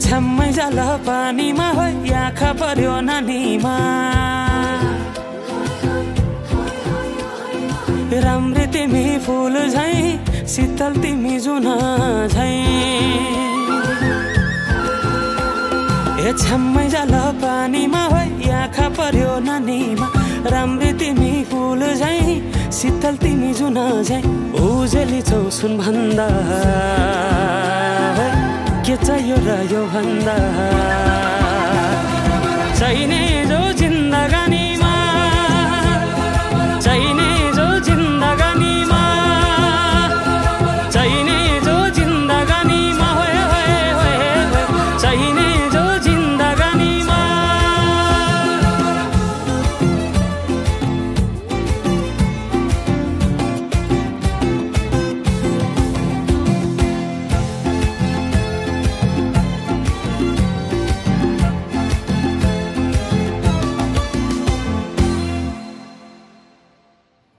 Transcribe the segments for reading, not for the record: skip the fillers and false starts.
छम्मै जाल पानीमा हो आँखा पर्यो नानीमा राम्री तिमी फुल झै शीतल तिमी जुन झै छम्मै जाल पानीमा हो आँखा पर्यो नानीमा राम्री तिमी फुल झै शीतल तिमी जुन झै उजेली छौ सुन भन्दा के चाहियो र यो भन्दा चाहिने जो जिन्दगानीमा चाहिने जो जिन्दगानीमा चाहिने जो जिन्दगानीमा चाहिने जो जिन्दगानीमा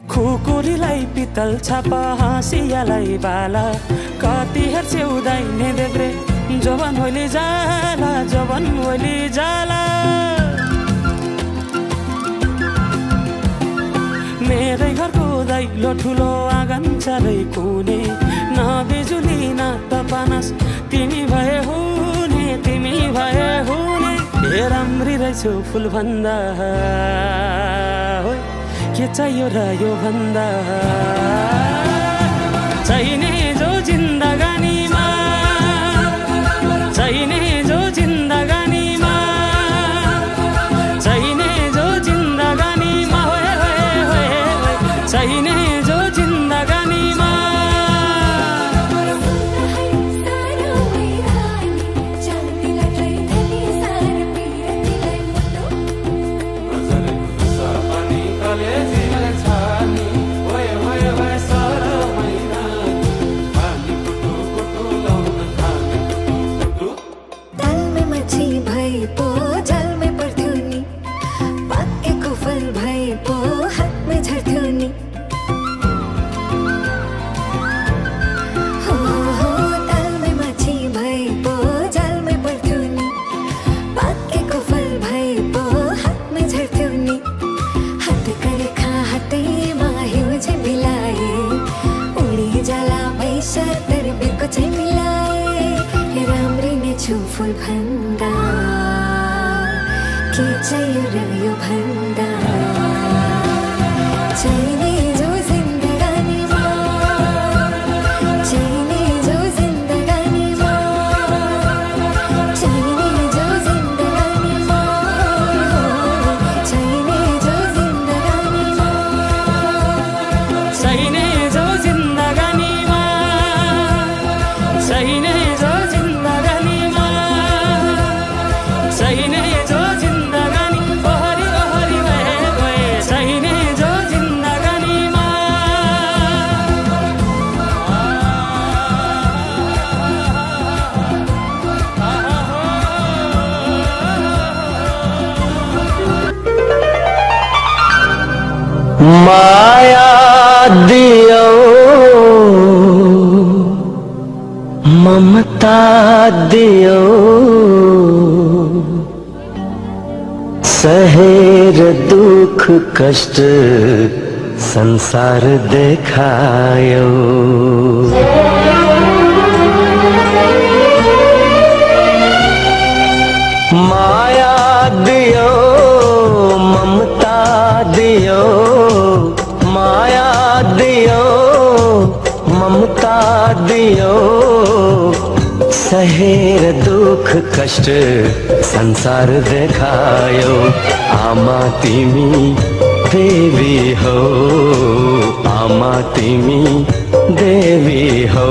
खुकुरीलाई पितल छापा हाँसियालाई बाला कति हेर्छे उदाइने देब्रे जवान होली जाला जवान होली जाला मेरै घरको दैलो ठुलो आँगन चारै कुने न बिजुली न त पानस तिमी भए हुने तिमी भए हुने हे राम्री रहेछौ फुल भन्दा के चाहियो र यो भन्दा चाहिने जो जिन्दगानीमा चाहिने जो जिन्दगानीमा चाहिने जो जिन्दगानीमा चाहिने जो जिन्दगानीमा फुल भन्दा के चाहियो र यो भन्दा चाहिने जो जिन्दगानीमा चाहिने जो जिन्दगानीमा चाहिने जो जिन्दगानीमा चाहिने जो जिन्दगानीमा चाहिने जो जिन्दगानीमा चाहिने जो जिन्दगानीमा चाहिने जो जिन्दगानी ओहरी ओहरी भए चाहिने जो जिन्दगानीमा माया दियो ममता दियो सहेर दुख कष्ट संसार देखायो माया दियो ममता दियो माया दियो ममता दियो सहेर दुख कष्ट संसार देखायो आमा तिमी देवी हो आमा तिमी देवी हो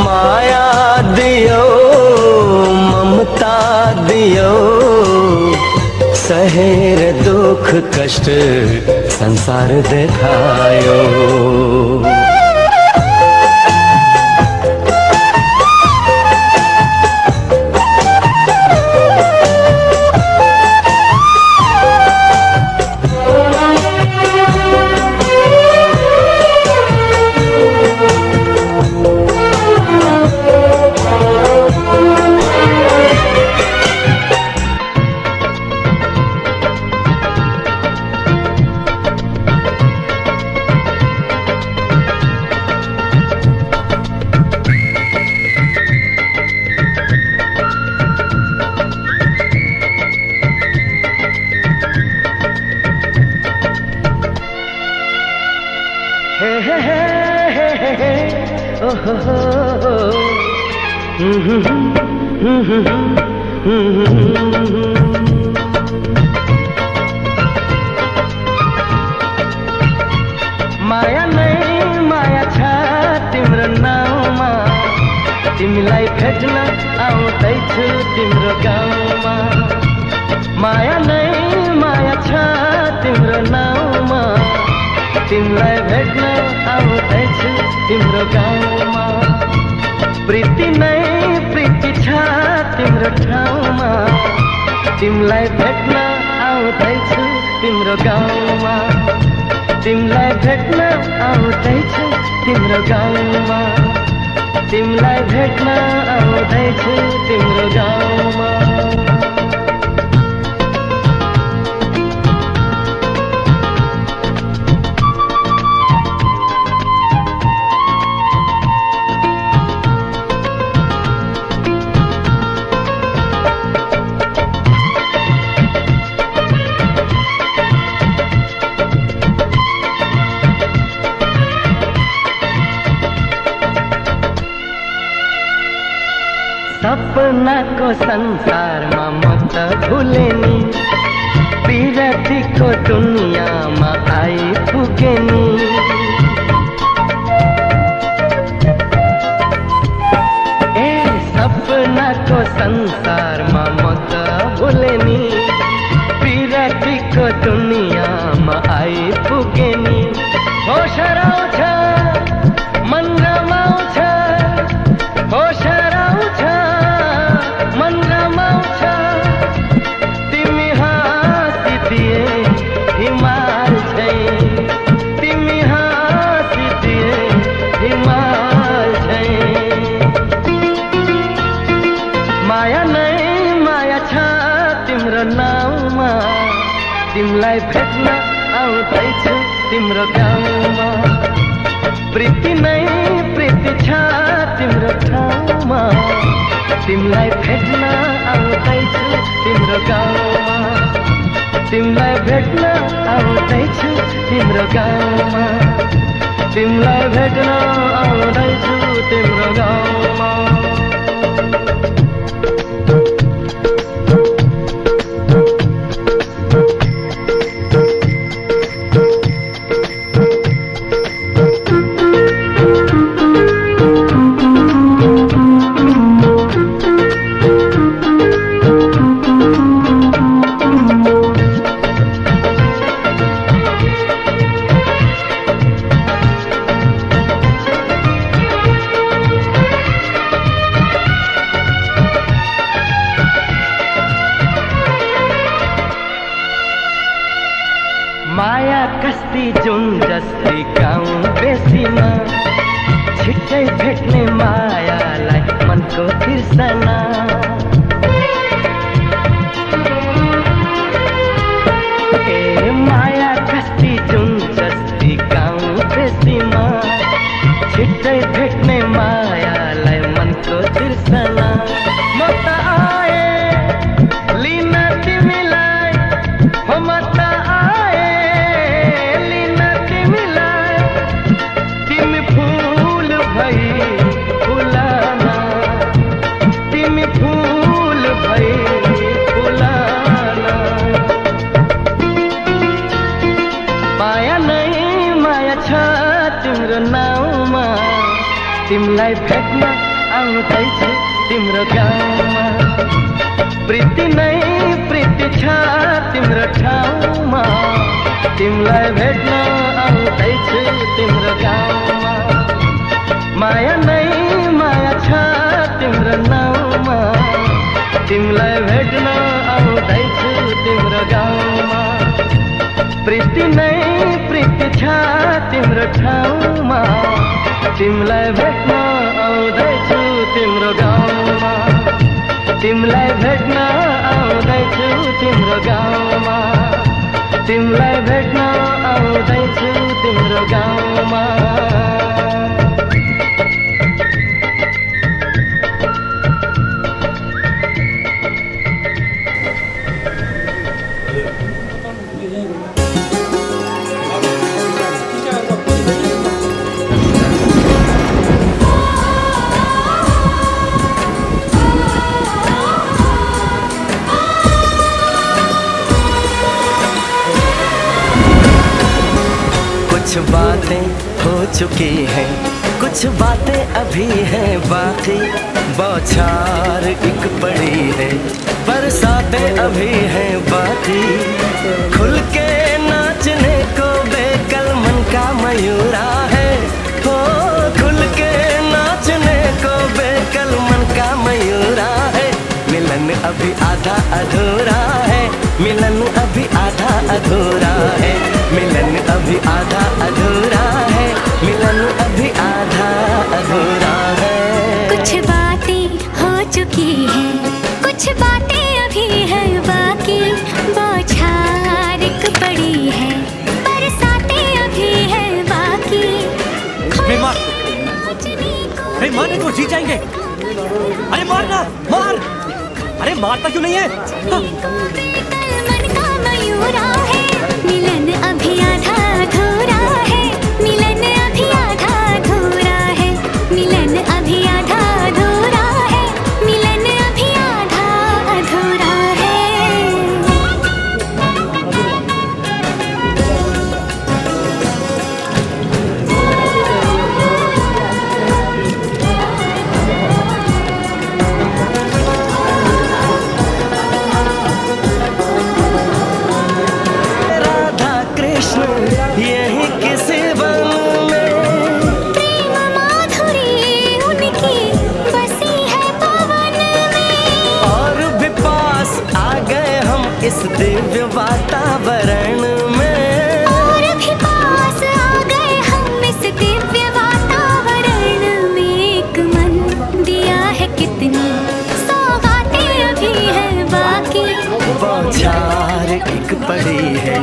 माया दियो ममता दियो सहेर दुख कष्ट संसार देखायो माया नै माया छ तिम्रो नाउँमा, तिमीलाई भेट्न आउँदैछु तिम्रो गाउँमा। माया नै माया छ तिम्रो नाउँमा, तिमीलाई भेट्न आउँदैछु तिम्रो गाउँमा। प्रीति नै प्रीति छ तिम्रो ठाउँमा, तिमीलाई भेट्न आउँदैछु तिम्रो गाउँमा। तिमीलाई भेट्न आउँदैछु तिम्रो गाउँमा, तिमीलाई भेट्न आउँदैछु तिम्रो गाउँमा। सपनाको संसारमा म त भुले नि, विरतीको दुनियाँमा आइपुगे नि। ए सपनाको संसारमा म त भुले नि, विरतीको दुनियाँमा आइपुगे नि। होस हराउँछ मन रमाउँछ, होस हराउँछ मन रमाउँछ। तिमी हाँसिदिए हिमाल झैं, तिमी हाँसिदिए हिमाल झैं। माया नै माया छ तिम्रो नाउँमा, तिमीलाई भेट्न आउँदैछु तिम्रो गाउँमा। प्रीति नै प्रीति छ तिम्रो ठाउँमा, तिमीलाई भेट्न आउँदैछु तिम्रो गाउँमा। तिमीलाई भेट्न आउँदैछु तिम्रो गाउँमा, तिमीलाई भेट्न आउँदैछु तिम्रो गाउँमा। माया कस्ती जुन जस्ती गाउँ बेसीमा, छिट्टै भेट्ने मायालाई मनको तिर्सना। ए माया कस्ती जुन जस्ती गाउँ बेसीमा, छिट्टै भेट्ने मायालाई मनको तिर्सना। म त आए लिन तिमीलाई, हो म त तिमीलाई भेट्न आउँदैछु तिम्रो गाउँमा। प्रीति नै प्रीति छ तिम्रो ठाउँमा, तिमीलाई भेट्न आउँदैछु तिम्रो गाउँमा। माया नै माया छ तिम्रो नाउँमा, तिमीलाई भेट्न आउँदैछु तिम्रो गाउँमा। प्रीति नै प्रीति छ तिम्रो ठाउँमा, तिमीलाई भेट्न आउँदैछु तिम्रो गाउँमा। तिमीलाई भेट्न आउँदैछु तिम्रो गाउँमा, तिमीलाई भेट्न आउँदैछु तिम्रो गाउँमा। कुछ बातें हो चुकी हैं, कुछ बातें अभी हैं बाकी, बौछार एक पड़ी है, बरसातें अभी हैं बाकी। खुल के नाचने को बेकल मन का मयूरा है, हो खुल के नाचने को बेकल मन का मयूरा है। मिलन अभी आधा अधूरा है, मिलन अभी आधा अधूरा है, मिलन अभी आधा अधूरा है, मिलन अभी आधा अधूरा है। कुछ बातें हो चुकी हैं, कुछ बातें अभी है बाकी, बौछार एक पड़ी है, बरसातें अभी है बाकी। अरे मार, अरे मारने को जी जाएंगे, अरे मारना मार, अरे मारता क्यों नहीं है? मन का मयूरा है, मिलन अभी आधा अधूरा है, मिलन अभी आधा अधूरा है, मिलन अभी आधा अधूरा है, मिलन अभी आधा अधूरा है। यही किसी वन में प्रेम माधुरी उनकी बसी है पवन में, और भी पास आ गए हम इस दिव्य वातावरण में, और भी पास आ गए हम इस दिव्य वातावरण में। एक मन दिया है कितनी सौगातें अभी है बाकी, बौछार एक पड़ी है,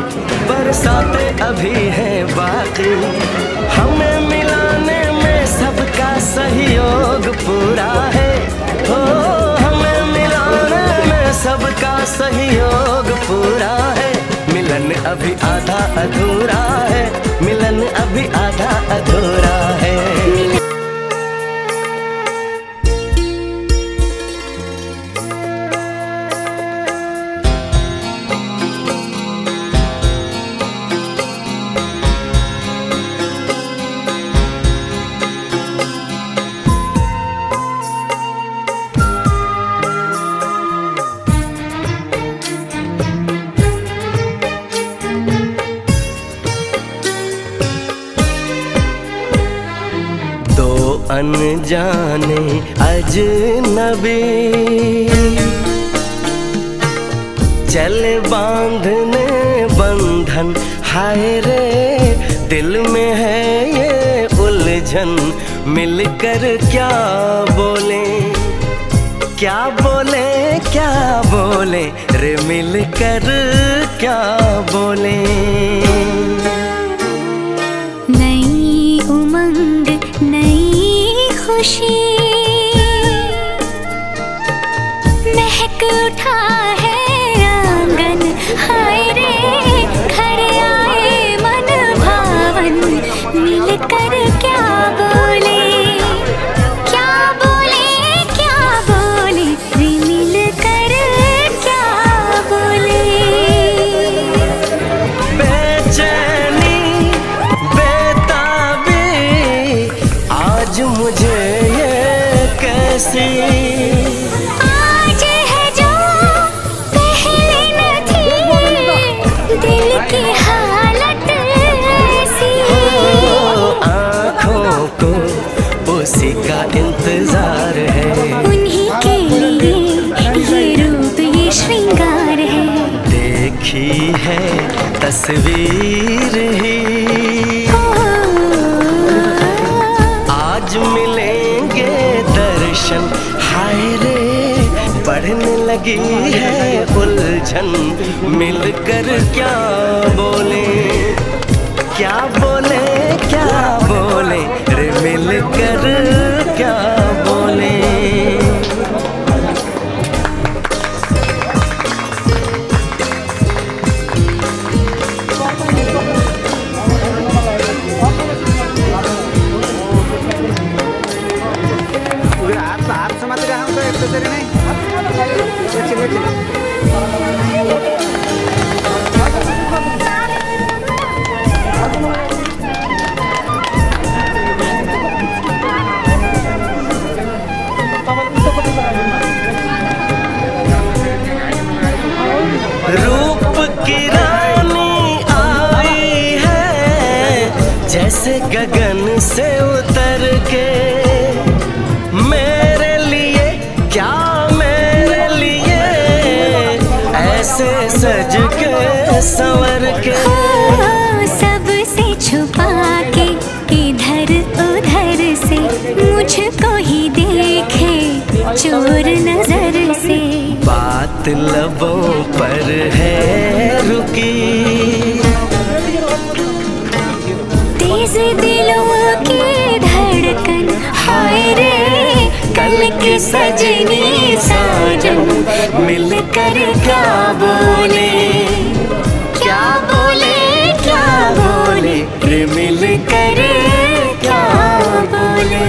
बरसातें अभी है बाकी। हमें मिलाने में सबका सहयोग पूरा है, हो हमें मिलाने में सबका सहयोग पूरा है। मिलन अभी आधा अधूरा है, मिलन अभी आधा अधूरा है। अनजाने अजनबी चले बांधने बंधन, हाय रे दिल में है ये उलझन। मिलकर क्या बोले, क्या बोले, क्या बोले रे, मिलकर क्या बोले। नई उमंग नई खुशी महक उठा है आंगन, हाय रे घर आए मन भावन। मिलकर क्या बोले, क्या बोले, क्या बोले रे, मिलकर क्या बोले। बेचैनी बेताबी आज मुझे ये कैसी, आज है जो पहले न थी, दिल की हालत ऐसी। आँखों को उसी का इंतजार है, उन्हीं के लिए ये रूप ये श्रृंगार है। देखी है तस्वीर ही, आज मिलेंगे दर्शन, हाय रे बढ़ने लगी है उलझन। मिलकर क्या बोले, क्या बोले, क्या बोले रे, मिलकर क्या बोले। की रानी आई है जैसे गगन से उतर के, मेरे लिए क्या मेरे लिए ऐसे सज के संवर के। सबसे छुपा के इधर उधर से मुझको ही देखे चोर नजर से। बात लबों पर है रुकी, तेज दिलों की धड़कन हाय रे, कल के सजनी साजन मिलकर क्या बोले, क्या बोले क्या बोले रे मिलकर क्या बोले।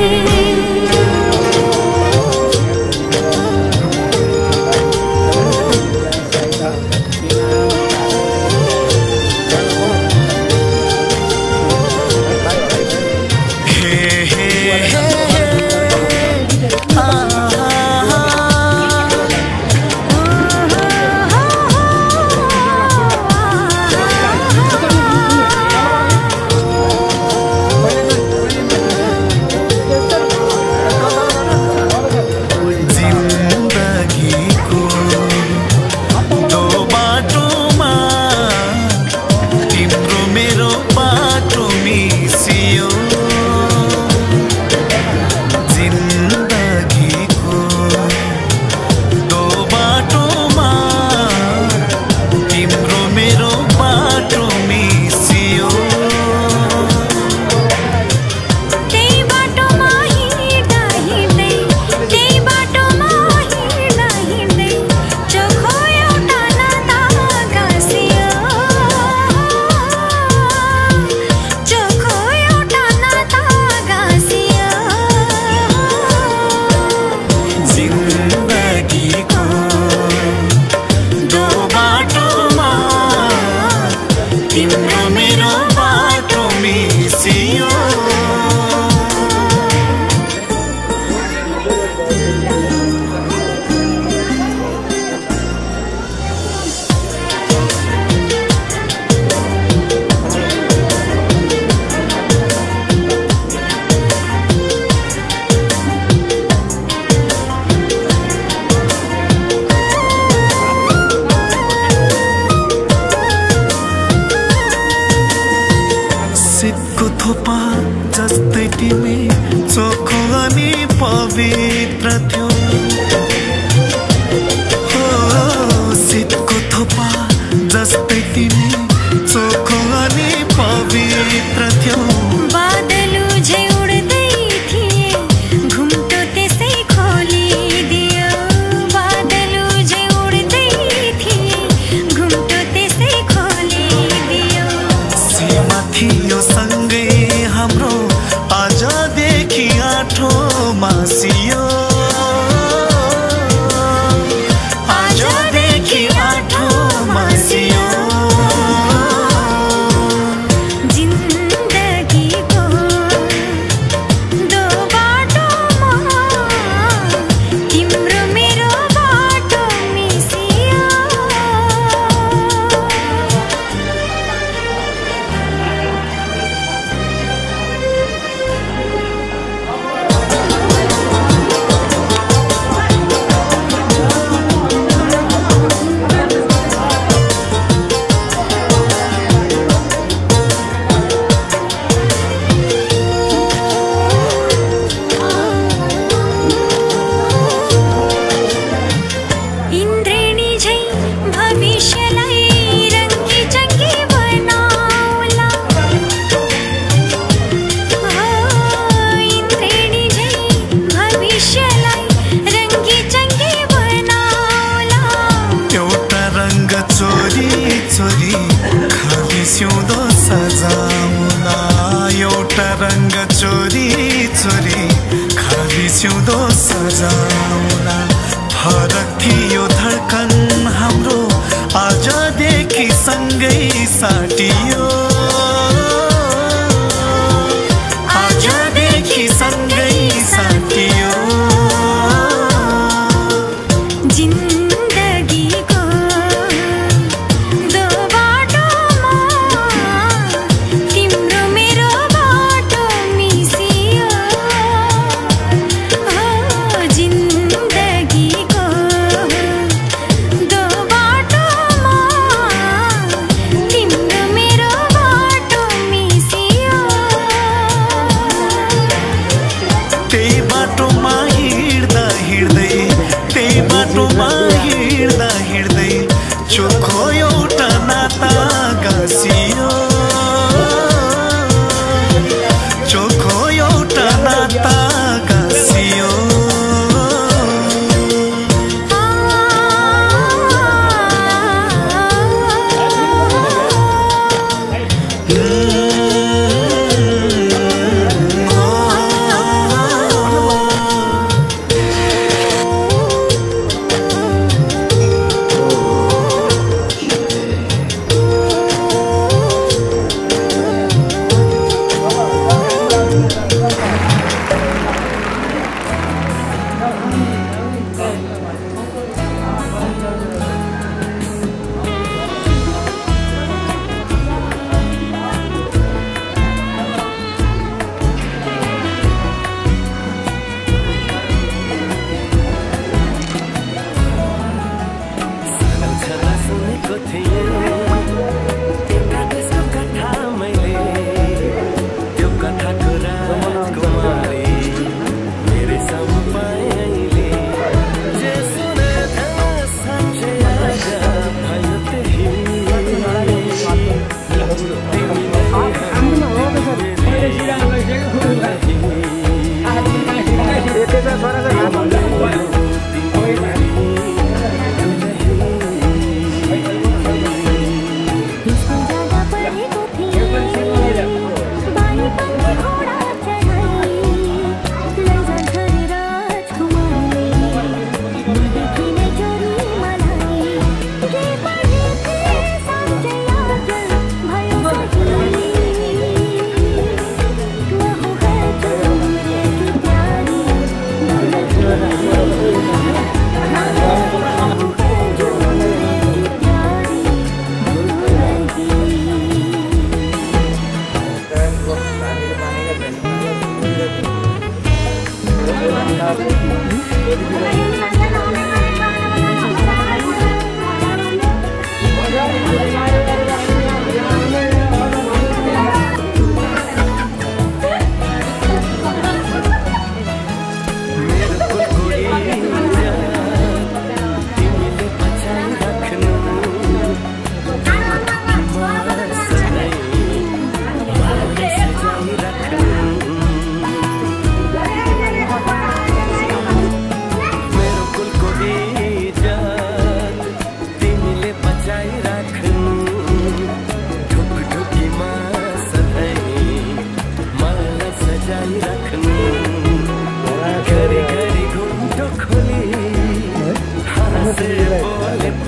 जिंदगी को दो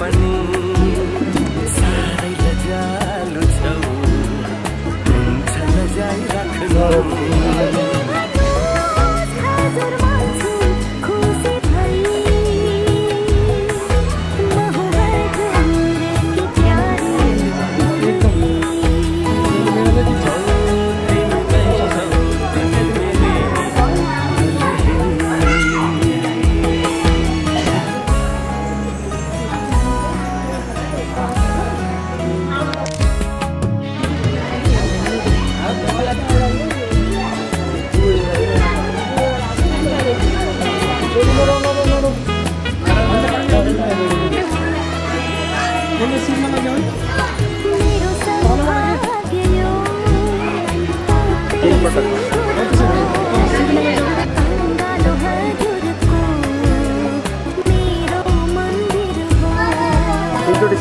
पनि साह्रै लजालु छौ हुन्छ लजाइ राख्नु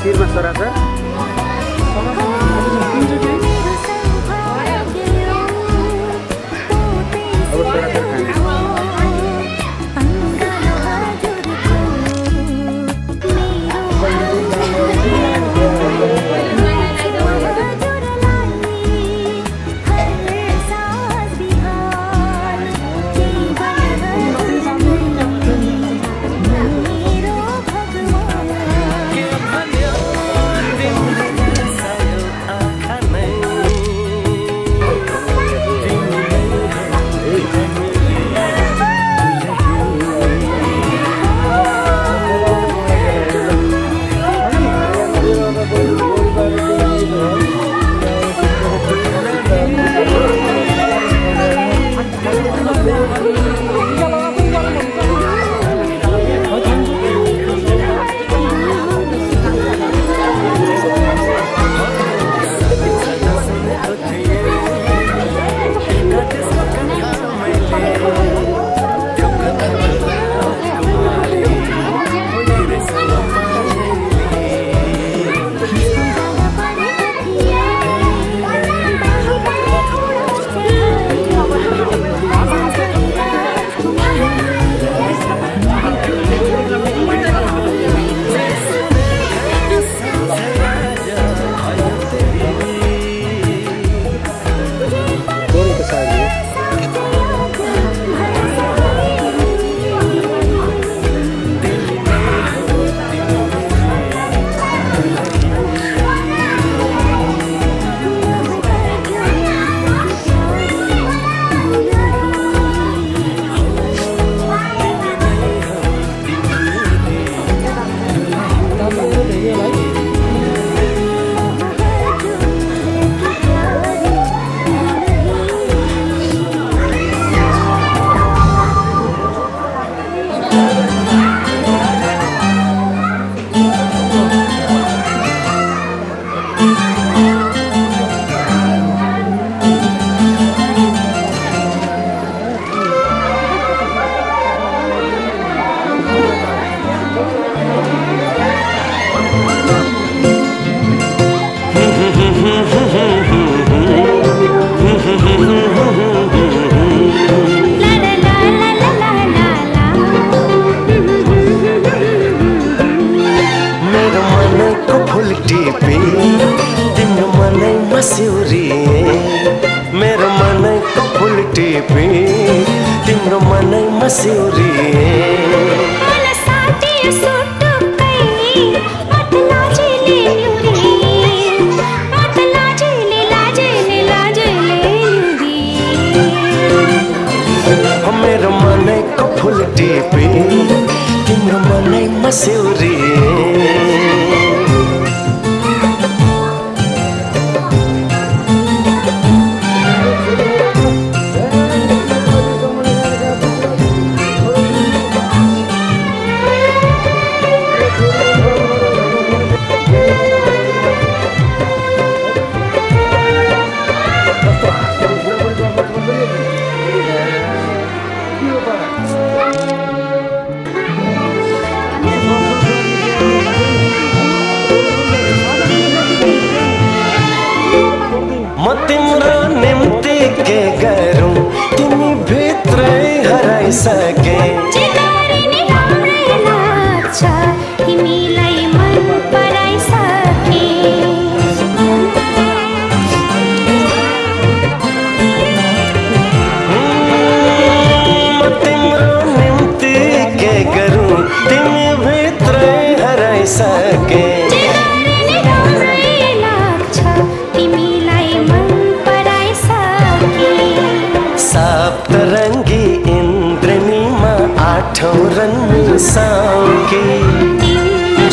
शिरमा सरा छ मेरो मनको फुल टिपी तिम्रो मनै मस्यौरी मेरो मनको फुल टिपी तिम्रो मनै मस्यौरी तिम्रो निम्ति के गरौँ तिमी भित्रै हराइसके तिमीलाई मन सके सप्तरंगी इन्द्रनीमा आठौं रन्नु साउकी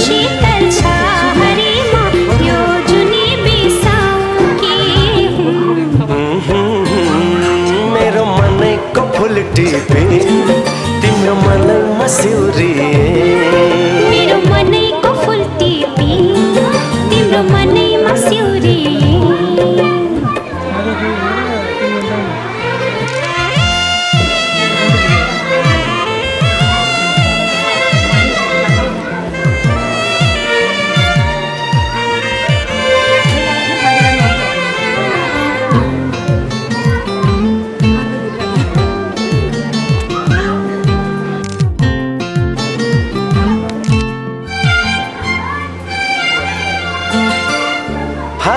शीतल छाहरीमा यो जुनी बिसाउकी मेरो मनैको फुल टिपे तिम्रो मनैमा सिउरी मेरो मनैको फुल टिपी तिम्रो मनैमा सिउरी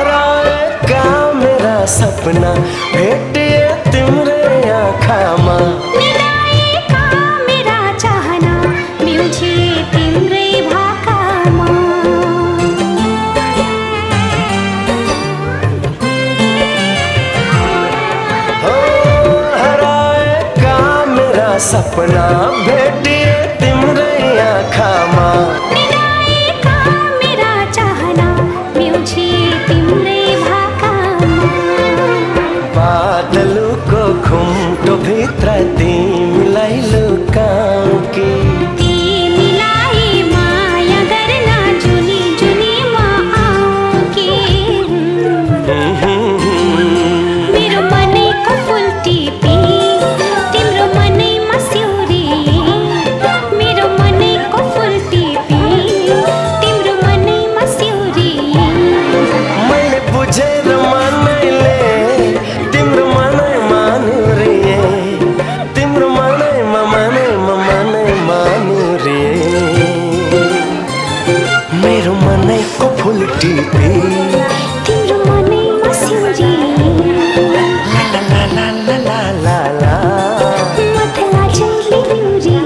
हराएका मेरा सपना भेटे तिम्रे आँखामा मिलाएका मेरा चाहना मिल्छे तिम्रै भाकामा हो हराएका मेरा सपना भेटे तिम्रे आँखामा मिलाएका मेरा चाहना मिल्छे तिम्रै भाकामा बादलको खुम्टो भित्र तिमीलाई लुकाउँकी तिमीलाई माया गर्न जुनी जुनीमा आउँकी मेरो मनैको फुल टिपी तिम्रो मनैमा सिउरी मेरो मनैको फुल टिपी तिम्रो मनैमा सिउरी मैले बुझेर मनैले तिम्रो मनै मानु रे तिम्रो मनैमा मानु रे मेरो मनैको फुल टिपे तिम्रो मनैमा सिउरी ला ला ला ला ला ला ला मथला जहिले निउरी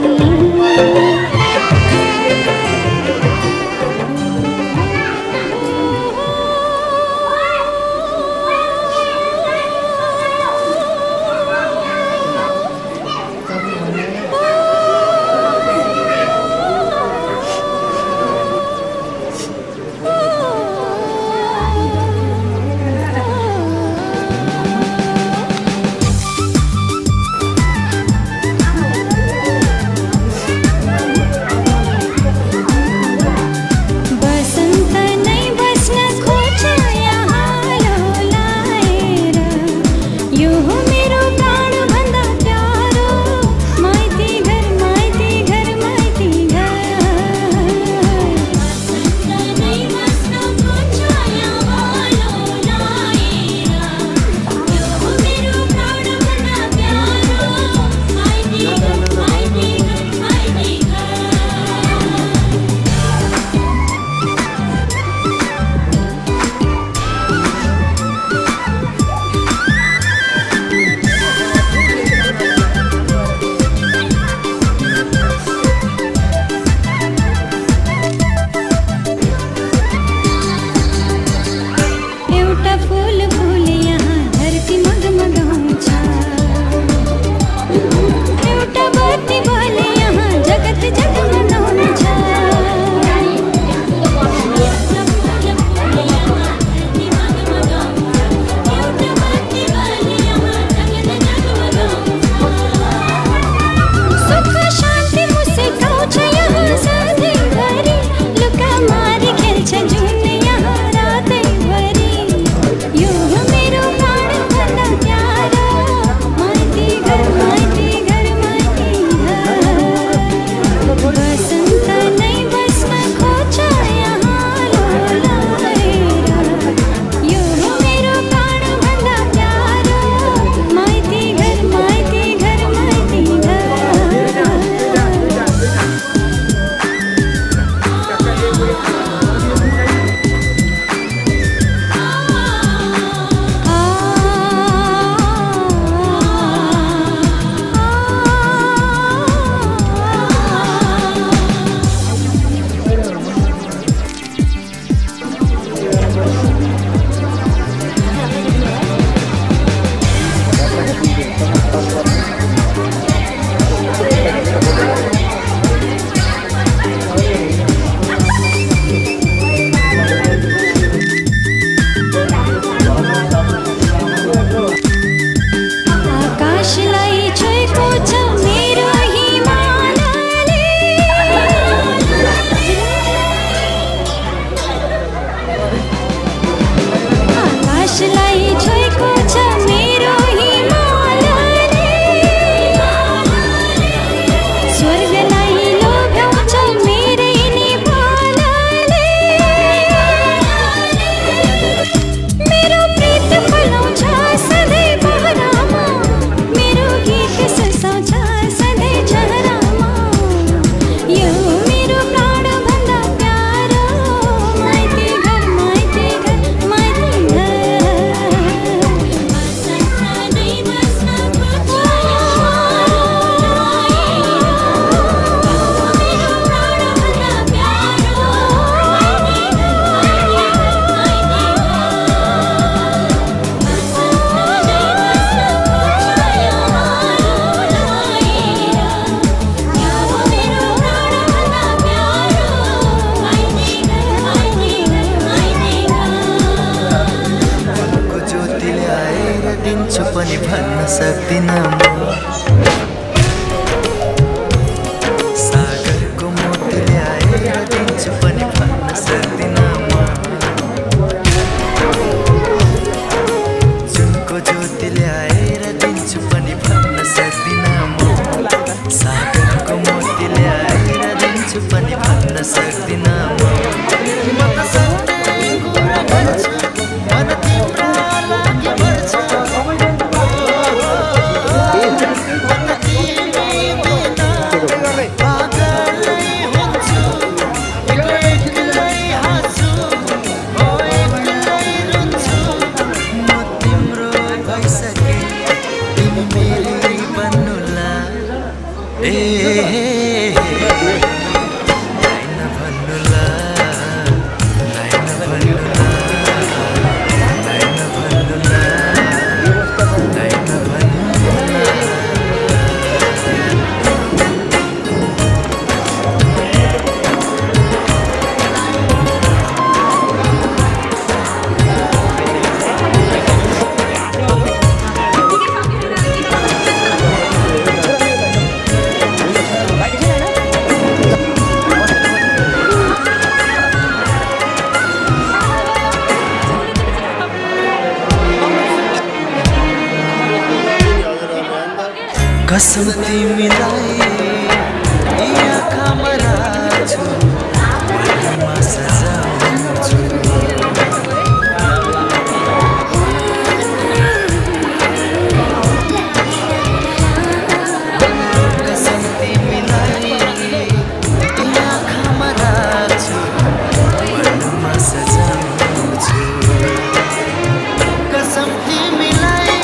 भन्न सक्दिन म सागरको मोती ल्याएर दिन्छु पनि भन्न सक्दिन म जुनको ज्योति ल्याएर दिन्छु पनि भन्न सक्दिन म सागरको मोती ल्याएर दिन्छु पनि भन्न सक्दिन म त सधैँ कुरा गर्छु मन तिम्रो लागि मर्छ कसम तिमीलाई यी आँखामा राख्छु मनमा सजाउँछु कसम तिमीलाई यी आँखामा राख्छु मनमा सजाउँछु कसम तिमीलाई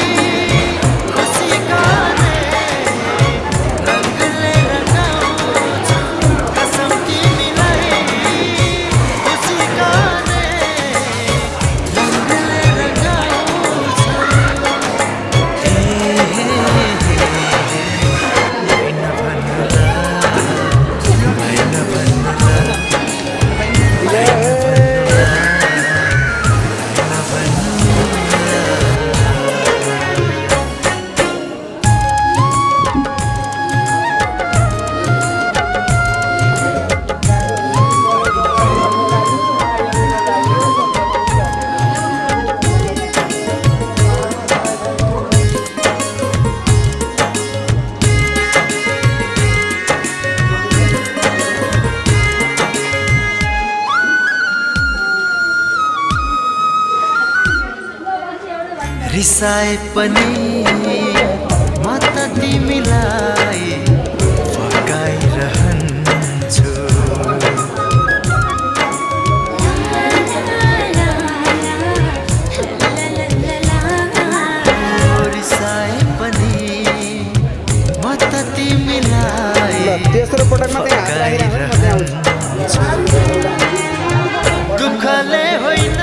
रिसाए पनि म त तिमीलाई फकाइरहन्छु रिसाए पनि म त तिमीलाई फकाइरहन्छु दुःखले होइन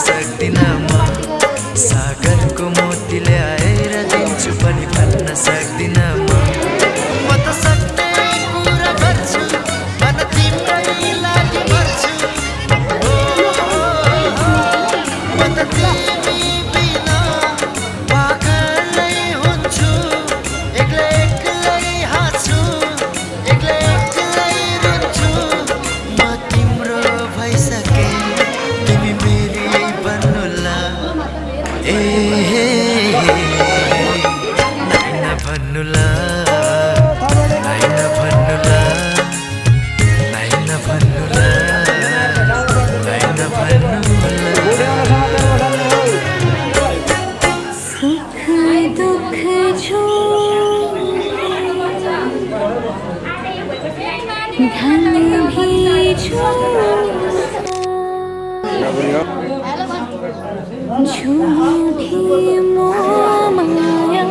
सक्दिन म सागरको मोती ल्याएर दिन्छु पनि भन्न सक्दिन म त सधैँ कुरा गर्छु मन तिम्रै लागि मर्छु म त तिमी बिना पागलै हुन्छु एक्लै एक्लै हाँस्छु एक्लै एक्लै रुन्छु म तिम्रो भइसके तिमी मेरी बन्नुला नाइन भन्नुला नाइन भन्नुला नाइन भन्नुला नाइन भन्नुला सुख दुख जो धन भी जो झूठी मोह माया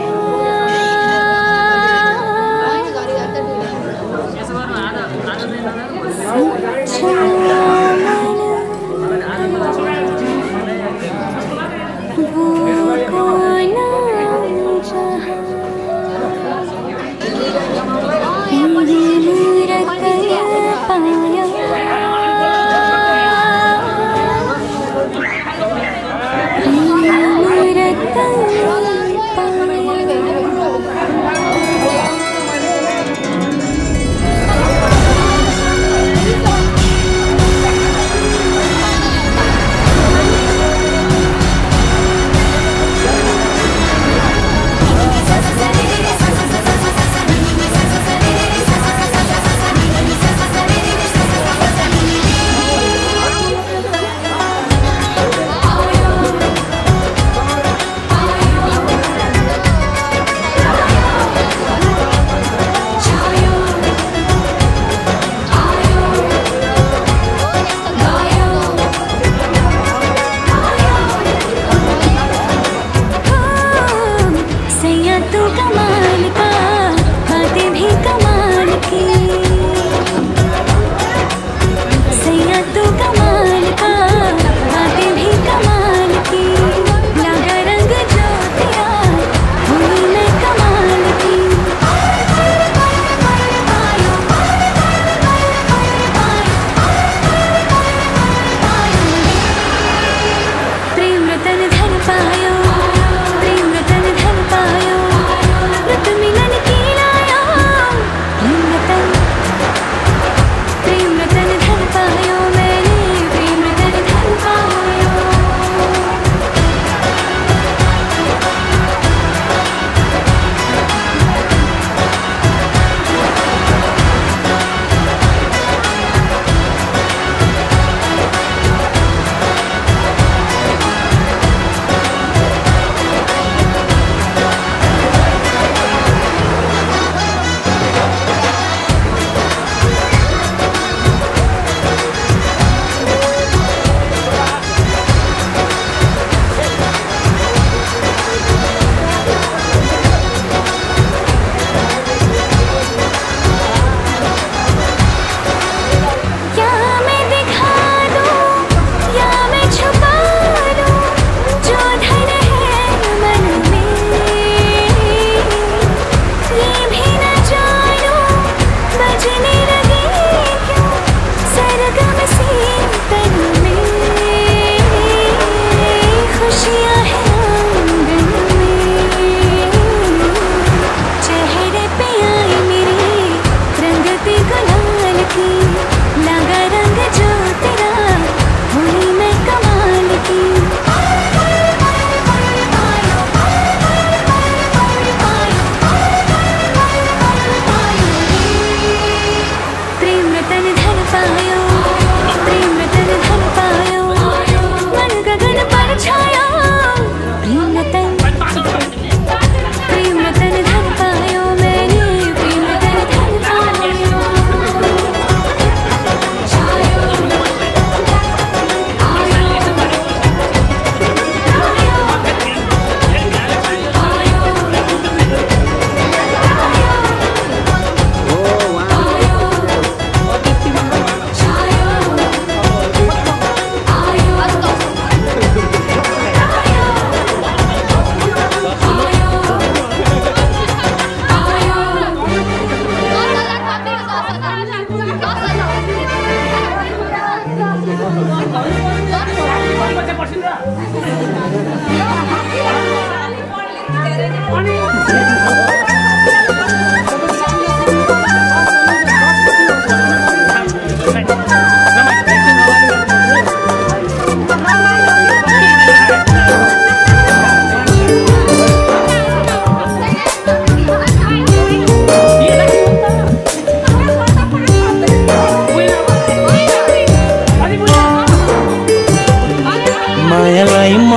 मायालाई म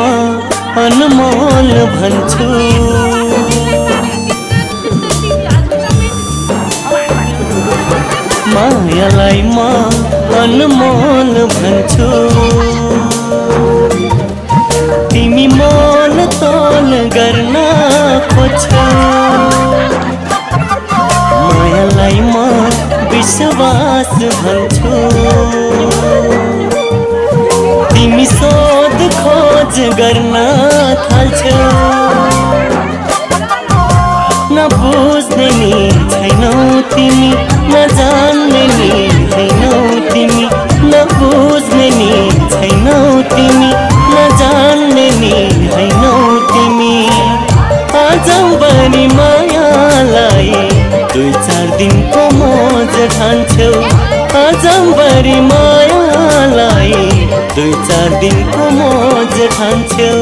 अनमोल भन्छु, मायालाई म अनमोल भन्छु। तिमी मोल तोल गर्न खोज्छौ, मायालाई म विश्वास भन्छु। तिमी सोध खोज गर्न थाल्छौ, नबुझ्ने नि छैनौ तिमी, नजान्ने नि छैनौ तिमी, नबुझ्ने नि छैनौ तिमी, नजान्ने नि छैनौ तिमी। आजभरि मायालाई 2-4 दिनको मोज ठान्छौ, आजभरि मायालाई 2-4 दिनको मोज ठान्छौ।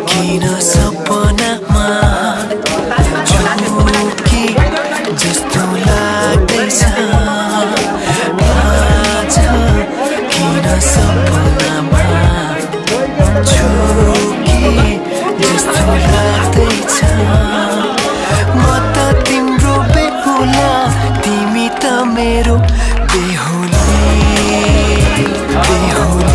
किन सपनामा झुकी जस्तो लाग्दैछ आज किन सपनामा झुकी जस्तो लाग्दैछ म त तिम्रो बेहुला तिमी त मेरो बेहुली बेहुली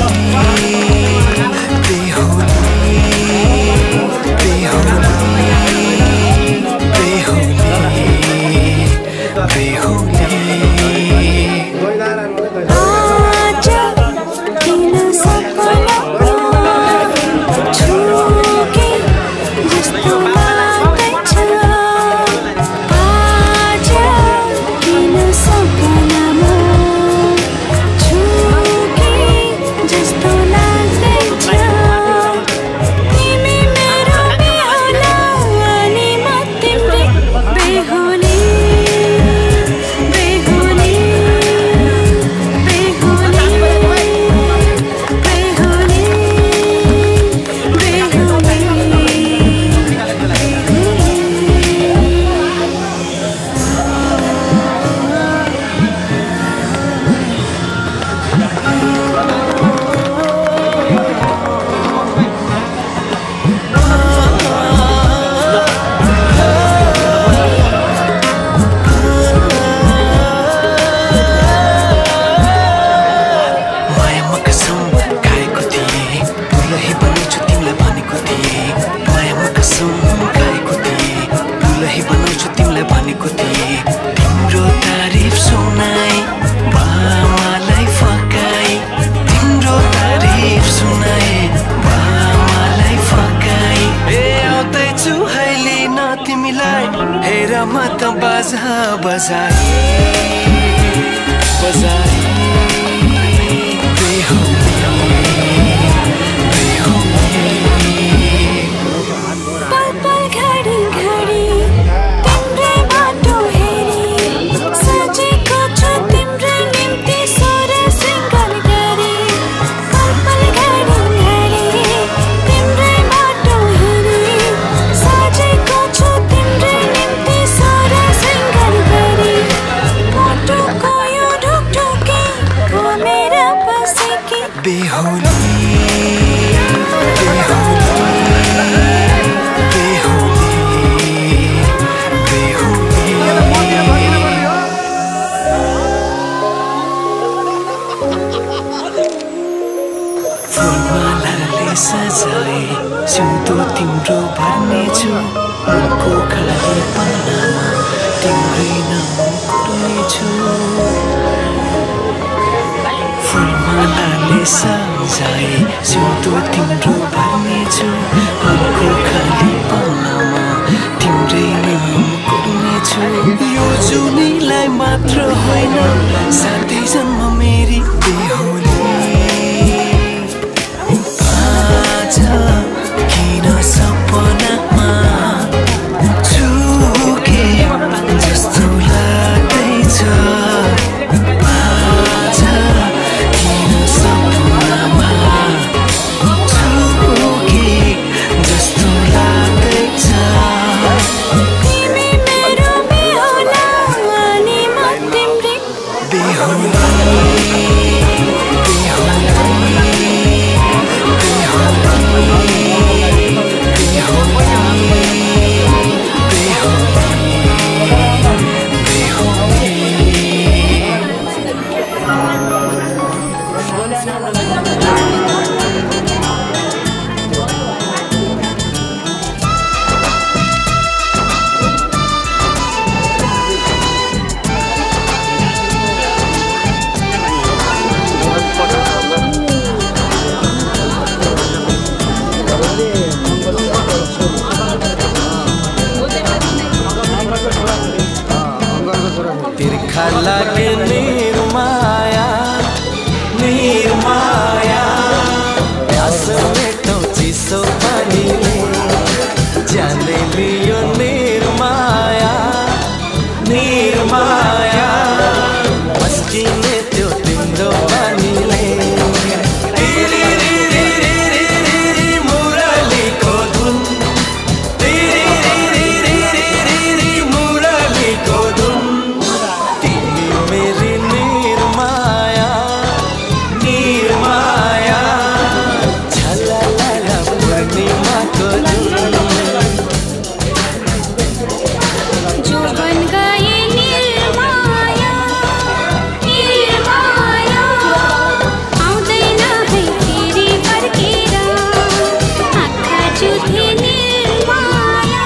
झूठी निर्माया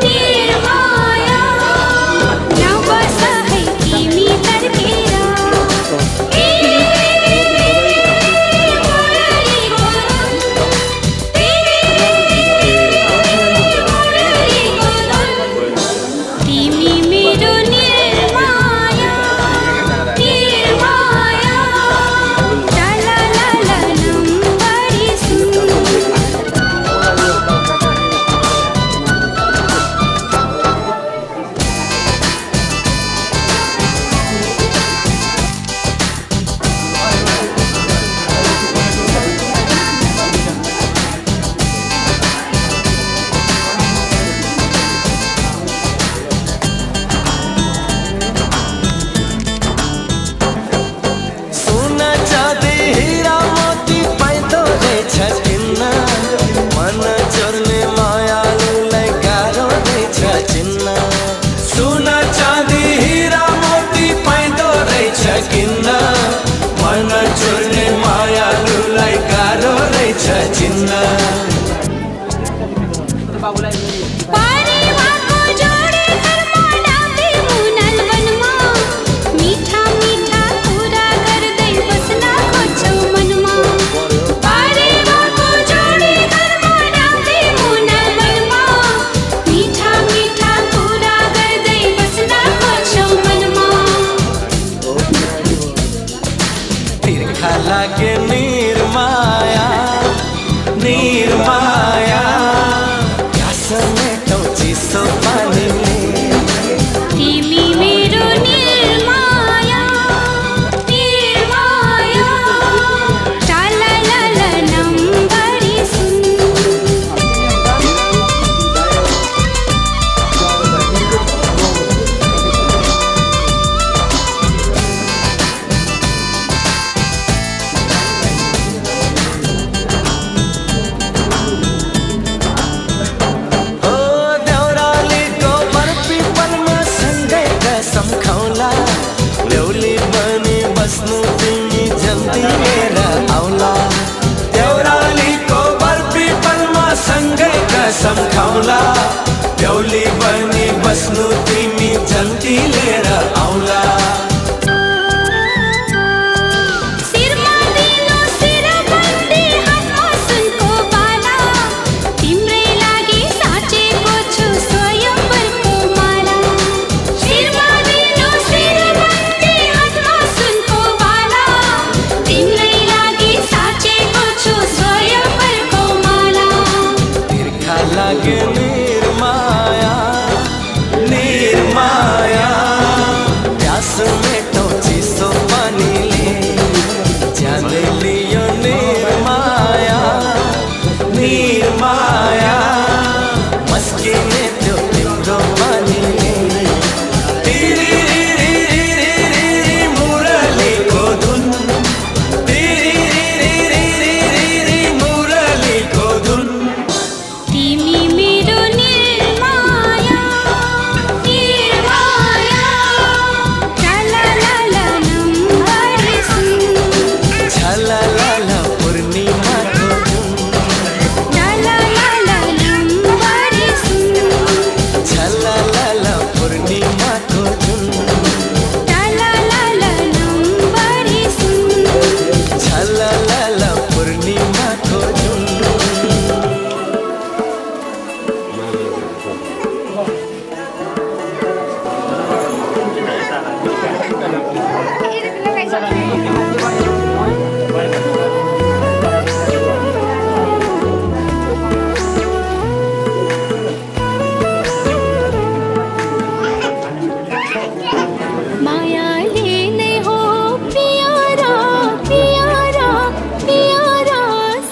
निर्माया नाव बसा है तिमी तर्केर तिमी मेरो निर्माया निर्माया ला ला ला नम्बरी सुन सोना चाँदी हीरा मोती पाइँदो रहेछ किन्न मन चोर्ने मायालुलाई गाह्रो रहेछ चिन्न सोना चाँदी हीरा मोती पाइँदो रहेछ किन्न मन चोर्ने मायालुलाई गाह्रो रहेछ चिन्न पारेवाको जोडी घरमा डाँबे मुनाल वनमा मिठा मिठा कुरा गर्दै बस्न खोज्छौ मनमा पारेवाको जोडी घरमा डाँबे मुनाल वनमा मिठा मिठा कुरा गर्दै बस्न खोज्छौ मनमा तिर्खा लागे निर्माया निर्माया प्यास मेटौ चिसो पानीले तिमी मेरो निर्माया निर्माया ला ला ला नम्बरी सुन ओ देउरालीको बरपीपलमा सँगै कसम खाउला ल्याउली बनी बस्नु तिमी जल्दी लिएर आउला देउरालीको बरपीपलमा सँगै कसम खाउला ल्याउली बनी बस्नु तिमी जल्दी लिएर आउला शिरमा दिनु शिरबन्दी हातमा सुनको बाला तिम्रै लागि साचेको छु स्वयंवरको माला शिरमा दिनु शिरबन्दी हातमा सुनको बाला तिम्रै लागि साचेको छु स्वयंवरको माला तिर्खा लागे निर्माया निर्माया प्यास मेटौ चिसो पानीले ज्यान लियो निर्माया निर्माया मस्किने त्यो तिम्रो पानीले तिरिरिरिरिरिरिरि मुरलीको धुन तिरिरिरिरिरिरि मुरलीको धुन तिमी मेरो निर्माया निर्माया ला ला ला नम्बरी सुन झललल पूर्णिमाको जुन ला ला ला नम्बरी सुन झललल पूर्णिमाको जुन ला ला नम्बरी सुन झललल पूर्णिमाको जुन मायाले नै हो प्यारा प्यारा प्यारा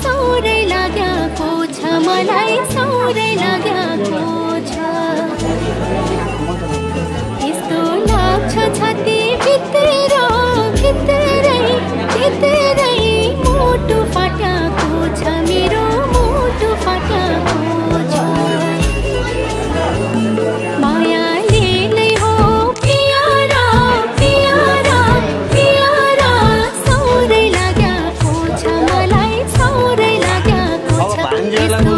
सौरै लाग्याको छ मलाई सौरै लाग्याको छ यस्तो लाग्छ छाती भित्र भित्रै भित्रै मुटु फाट्याको छ मेरो मुटु फाट्याको छ मायाले नै हो प्यारा प्यारा प्यारा सौरै लाग्याको छ मलाई सौरै लाग्याको छ यस्तो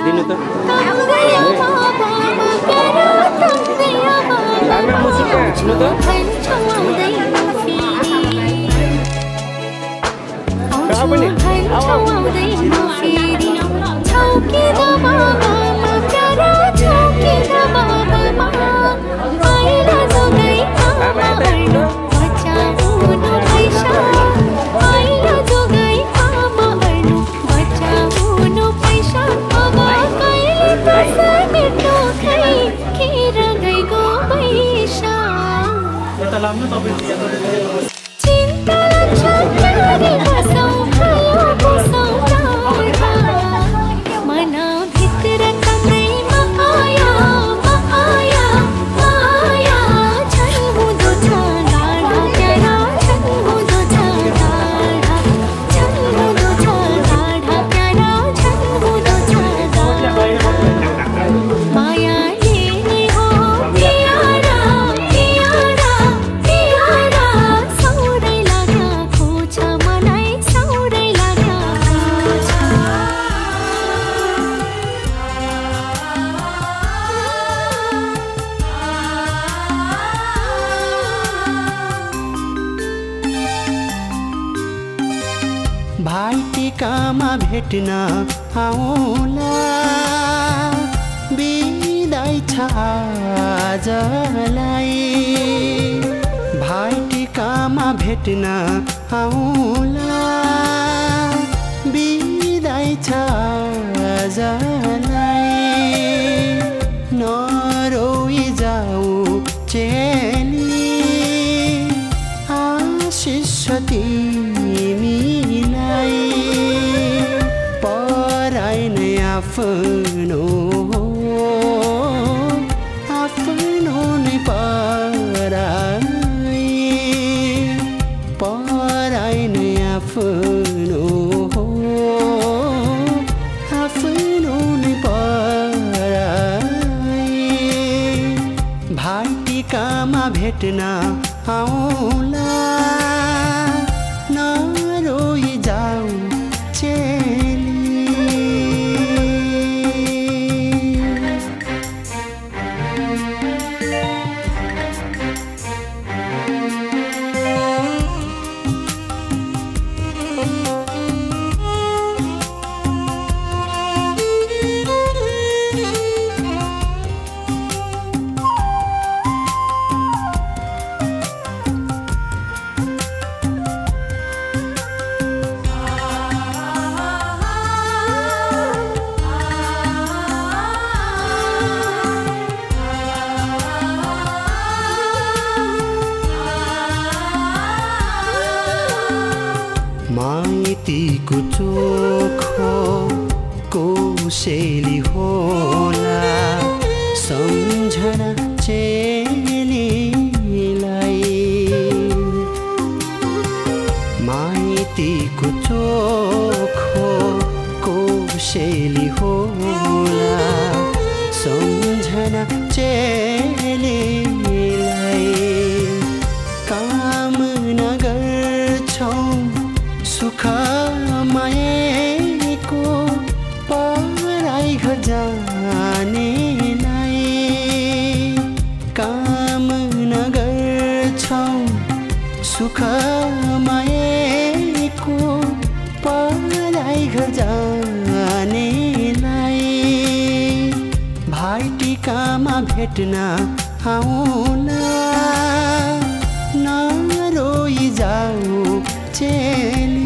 दिनु त सुन्नु त भाइटिकामा भेट्न आउला बिदाई छ आजलाई भाइटिकामा भेट्न आउला बिदाई छ आजलाई नरोई जाऊ चेली आशिष आफ्नो नै पराई नै आफ्नो नै पराई भाइटिकामा भेट्न आउला नरोई जाऊ माइतीको चोखो कोसेली होला सम्झना चेलीलाई माइतीको चोखो कोसेली होला सम्झना चेलीलाई काम नगर्छौँ सुख माएको पराई घर जानेलाई काम नगर्छौँ सुख माएको पराई घर जानेलाई भाइटिकामा भेट्न आउला नरोई जाऊ चेली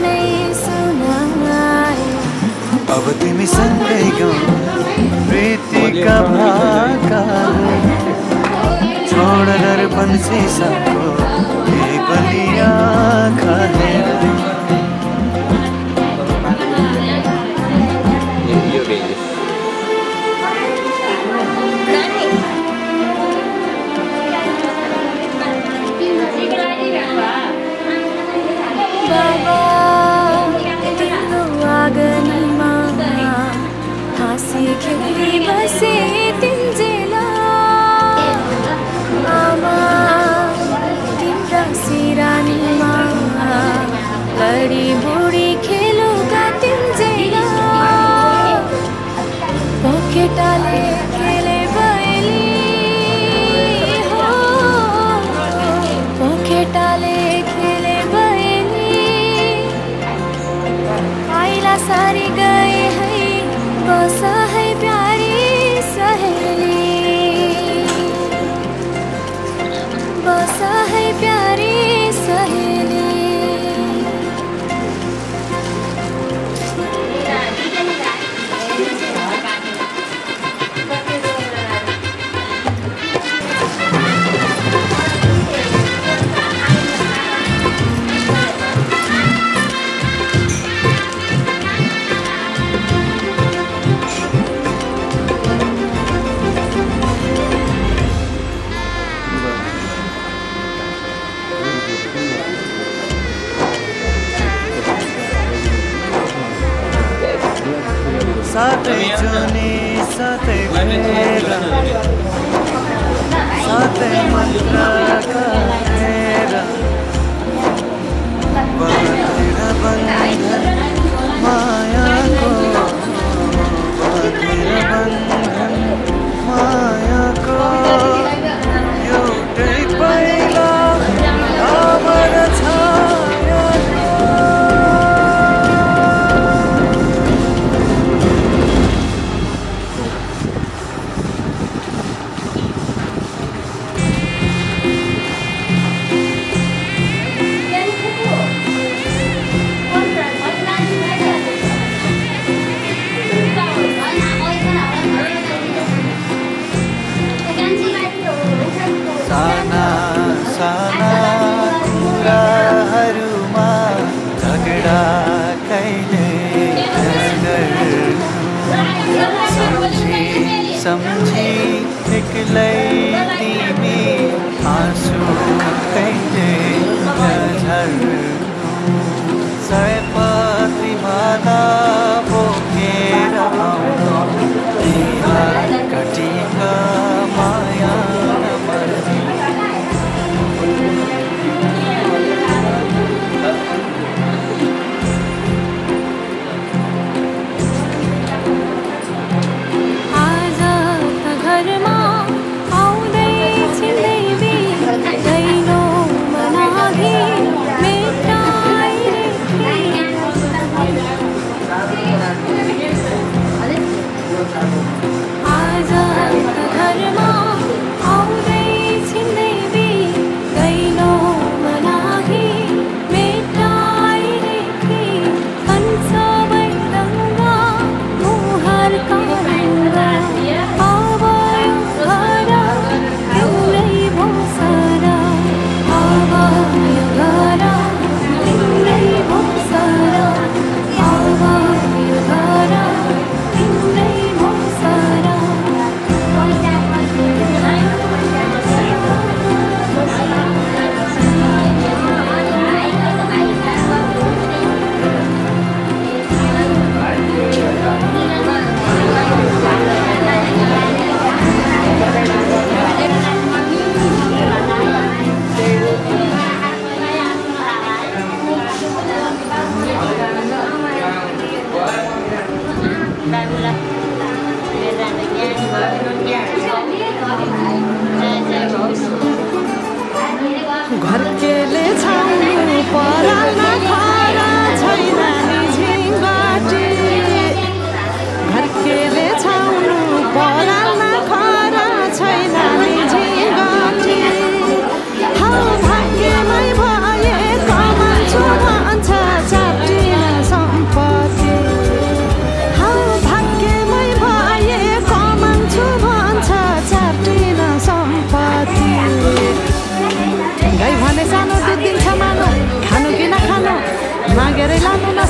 नै सुनायो। अब तिमी सँगै गाउँ प्रीतिका भाका छोड दर्पण शीशाको बलि आँखा हेर। बाबा तिम्रो आँगनमा हाँसी खेली बसे तिन्जेला। आमा तिम्रा सिरानीमा बडी बुढी खेलुका तिन्जेला। पखेटाले खेले बयली हो, पखेटाले खेले बयली। आइला सारी गए है बसा है प्यारी सहेली, बसा है प्यारी सहेली। साथै जुनी साथै फेरा साथै मन्त्रका फेरा बाँधेर बन्धन मायाको, बाँधेर बन्धन मायाको एउटै पहिला अमर छायाको। साना साना कुराहरूमा झगडा कहिले सम्झी सम्झी एक्लै तिमी आँसु कहिले झर्नु। सयपत्री माला बोकेर आउनु तिहार कटिका माया नमर्ने।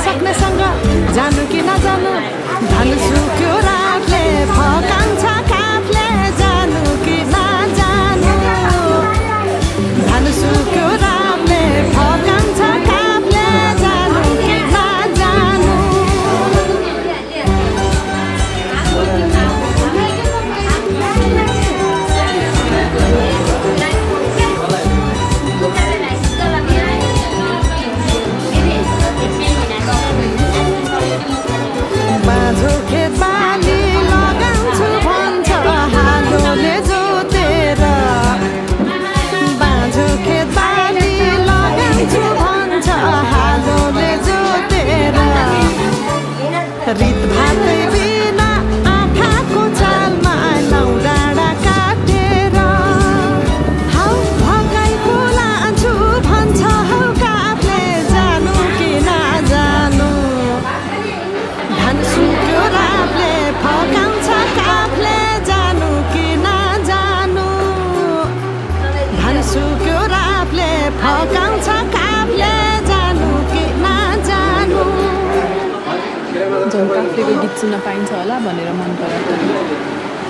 सक्नेसँग जानु कि नजानु धन सुक्यो रातले फकाउँछ काफले जानु कि नजानु धन सुक्यो रातले फकाउँछ काफले जानु कि नजानु बाँझो खेत बाली लगाउँछु भन्छ हालोले जोतेर बाँझो खेत बाली लगाउँछु भन्छ हालोले जोतेर रित भातै बिना आँखाको चालमा लाउ डाँडा काटेर हौ भगाइ बोलान्छु भन्छ हौ काफले जानु कि नजानु धन सुक्यो रातले फकाउँछ काफले जानु कि नजानु धन सुक्यो रातले फकाउँछ काफले जानु कि नजानु झन् काफ्लेको गीत सुन्न पाइन्छ होला भनेर मन पराएको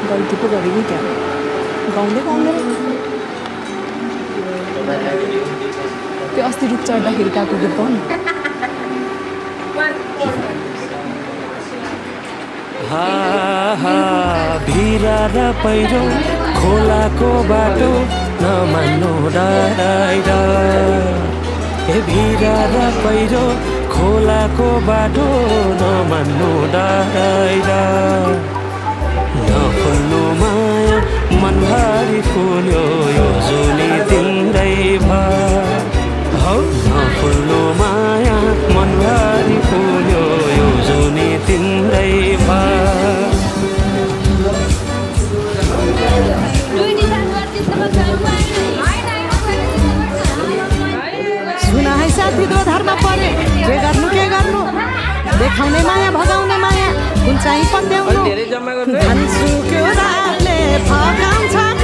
गल्ती पो गरेँ कि क्या गाउँदै त्यो अस्ति रुख चढ्दाखेरि गएको गीत गाउनु भिरा र पहिरो खोलाको बाटो नमान्नु डराइरा ए भिरा र पहिरो खोलाको बाटो नमान्नु डराइरा नफुल्नु माया मनभरि फुल्यो यो जुनी तिम्रै हौ नफुल्नु माया मनभरि फुल्यो यो जुनी तिम्रै सुन है साथी दो धर्म परे के गर्नु देखाउने माया भगाउने माया कुन चाहिँ पत्याउनु धन सुक्यो रातले फकाउँछ